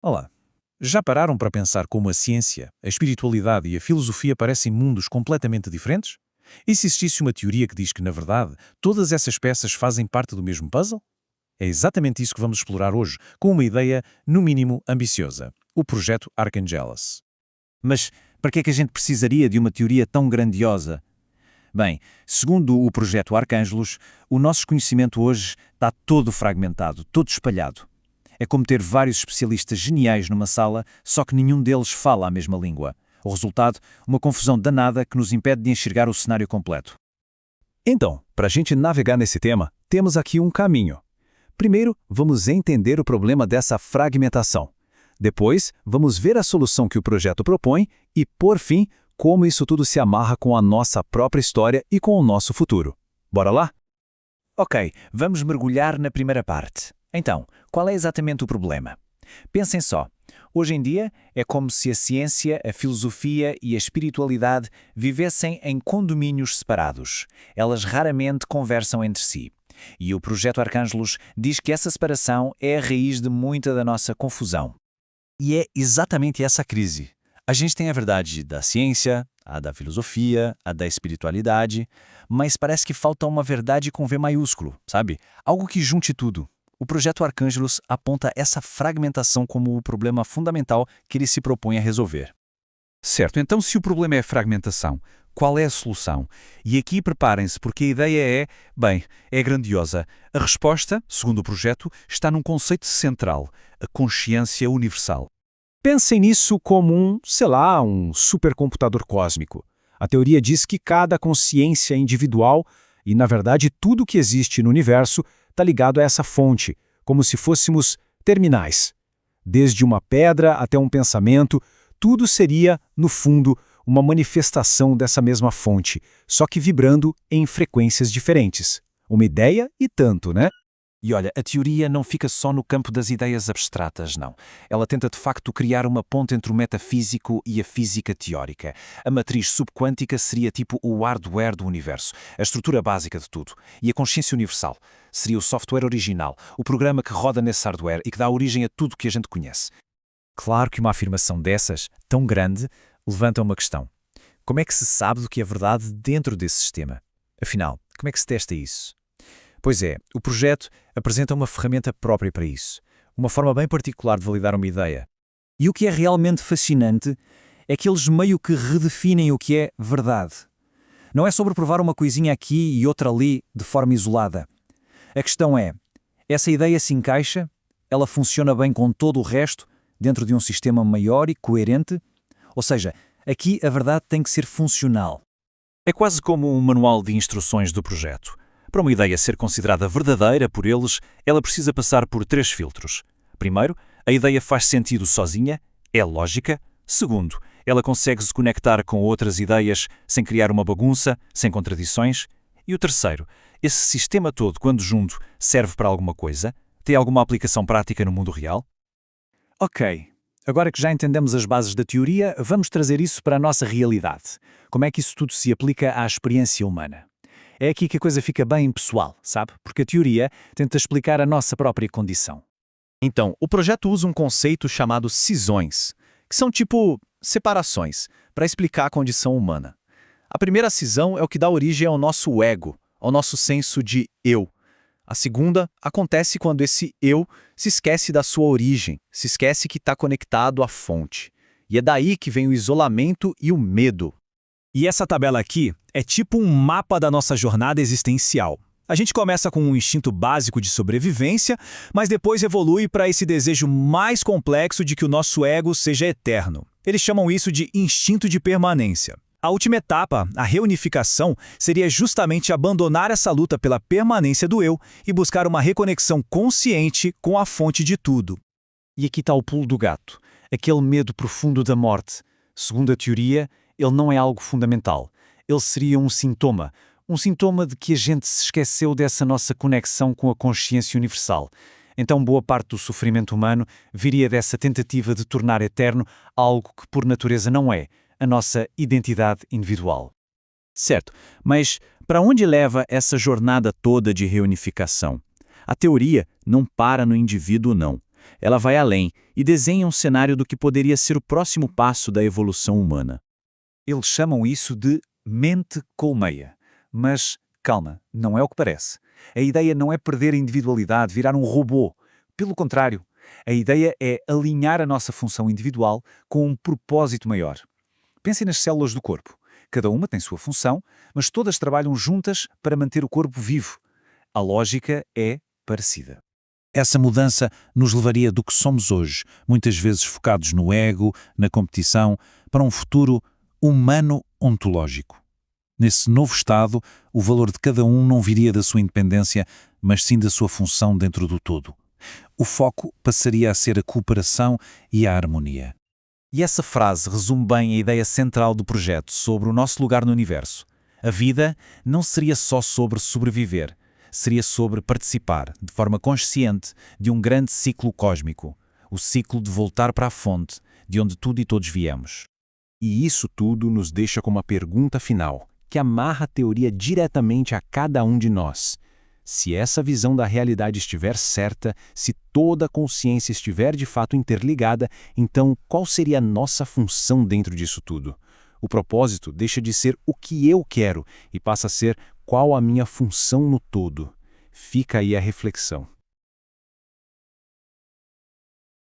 Olá. Já pararam para pensar como a ciência, a espiritualidade e a filosofia parecem mundos completamente diferentes? E se existisse uma teoria que diz que, na verdade, todas essas peças fazem parte do mesmo puzzle? É exatamente isso que vamos explorar hoje, com uma ideia, no mínimo, ambiciosa: o projeto Archangelos. Mas para que é que a gente precisaria de uma teoria tão grandiosa? Bem, segundo o projeto Arcângelos, o nosso conhecimento hoje está todo fragmentado, todo espalhado. É como ter vários especialistas geniais numa sala, só que nenhum deles fala a mesma língua. O resultado, uma confusão danada que nos impede de enxergar o cenário completo. Então, para a gente navegar nesse tema, temos aqui um caminho. Primeiro, vamos entender o problema dessa fragmentação. Depois, vamos ver a solução que o projeto propõe e, por fim, como isso tudo se amarra com a nossa própria história e com o nosso futuro. Bora lá? Ok, vamos mergulhar na primeira parte. Então, qual é exatamente o problema? Pensem só. Hoje em dia, é como se a ciência, a filosofia e a espiritualidade vivessem em condomínios separados. Elas raramente conversam entre si. E o projeto Arcângelos diz que essa separação é a raiz de muita da nossa confusão. E é exatamente essa crise. A gente tem a verdade da ciência, a da filosofia, a da espiritualidade, mas parece que falta uma verdade com V maiúsculo, sabe? Algo que junte tudo. O projeto Arcângelos aponta essa fragmentação como o problema fundamental que ele se propõe a resolver. Certo, então se o problema é a fragmentação, qual é a solução? E aqui preparem-se, porque a ideia é grandiosa. A resposta, segundo o projeto, está num conceito central, a consciência universal. Pensem nisso como um supercomputador cósmico. A teoria diz que cada consciência é individual e, na verdade, tudo que existe no universo está ligado a essa fonte, como se fôssemos terminais. Desde uma pedra até um pensamento, tudo seria, no fundo, uma manifestação dessa mesma fonte, só que vibrando em frequências diferentes. Uma ideia e tanto, né? E olha, a teoria não fica só no campo das ideias abstratas, não. Ela tenta de facto criar uma ponte entre o metafísico e a física teórica. A matriz subquântica seria tipo o hardware do universo, a estrutura básica de tudo. E a consciência universal seria o software original, o programa que roda nesse hardware e que dá origem a tudo que a gente conhece. Claro que uma afirmação dessas, tão grande, levanta uma questão. Como é que se sabe do que é verdade dentro desse sistema? Afinal, como é que se testa isso? Pois é, o projeto apresenta uma ferramenta própria para isso, uma forma bem particular de validar uma ideia. E o que é realmente fascinante é que eles meio que redefinem o que é verdade. Não é sobre provar uma coisinha aqui e outra ali de forma isolada. A questão é, essa ideia se encaixa? Ela funciona bem com todo o resto, dentro de um sistema maior e coerente? Ou seja, aqui a verdade tem que ser funcional. É quase como um manual de instruções do projeto. Para uma ideia ser considerada verdadeira por eles, ela precisa passar por 3 filtros. Primeiro, a ideia faz sentido sozinha, é lógica. Segundo, ela consegue se conectar com outras ideias sem criar uma bagunça, sem contradições. E o terceiro, esse sistema todo, quando junto, serve para alguma coisa? Tem alguma aplicação prática no mundo real? Ok, agora que já entendemos as bases da teoria, vamos trazer isso para a nossa realidade. Como é que isso tudo se aplica à experiência humana? É aqui que a coisa fica bem pessoal, sabe? Porque a teoria tenta explicar a nossa própria condição. Então, o projeto usa um conceito chamado cisões, que são tipo separações, para explicar a condição humana. A primeira cisão é o que dá origem ao nosso ego, ao nosso senso de eu. A segunda acontece quando esse eu se esquece da sua origem, se esquece que está conectado à fonte. E é daí que vem o isolamento e o medo. E essa tabela aqui é tipo um mapa da nossa jornada existencial. A gente começa com um instinto básico de sobrevivência, mas depois evolui para esse desejo mais complexo de que o nosso ego seja eterno. Eles chamam isso de instinto de permanência. A última etapa, a reunificação, seria justamente abandonar essa luta pela permanência do eu e buscar uma reconexão consciente com a fonte de tudo. E aqui está o pulo do gato, aquele medo profundo da morte. Segundo a teoria, ele não é algo fundamental. Ele seria um sintoma de que a gente se esqueceu dessa nossa conexão com a consciência universal. Então boa parte do sofrimento humano viria dessa tentativa de tornar eterno algo que por natureza não é, a nossa identidade individual. Certo, mas para onde leva essa jornada toda de reunificação? A teoria não para no indivíduo, não. Ela vai além e desenha um cenário do que poderia ser o próximo passo da evolução humana. Eles chamam isso de mente colmeia. Mas, calma, não é o que parece. A ideia não é perder a individualidade, virar um robô. Pelo contrário, a ideia é alinhar a nossa função individual com um propósito maior. Pensem nas células do corpo. Cada uma tem sua função, mas todas trabalham juntas para manter o corpo vivo. A lógica é parecida. Essa mudança nos levaria do que somos hoje, muitas vezes focados no ego, na competição, para um futuro humano ontológico. Nesse novo estado, o valor de cada um não viria da sua independência, mas sim da sua função dentro do todo. O foco passaria a ser a cooperação e a harmonia. E essa frase resume bem a ideia central do projeto sobre o nosso lugar no universo. A vida não seria só sobre sobreviver, seria sobre participar, de forma consciente, de um grande ciclo cósmico, o ciclo de voltar para a fonte, de onde tudo e todos viemos. E isso tudo nos deixa com uma pergunta final, que amarra a teoria diretamente a cada um de nós. Se essa visão da realidade estiver certa, se toda a consciência estiver de fato interligada, então qual seria a nossa função dentro disso tudo? O propósito deixa de ser o que eu quero e passa a ser qual a minha função no todo. Fica aí a reflexão.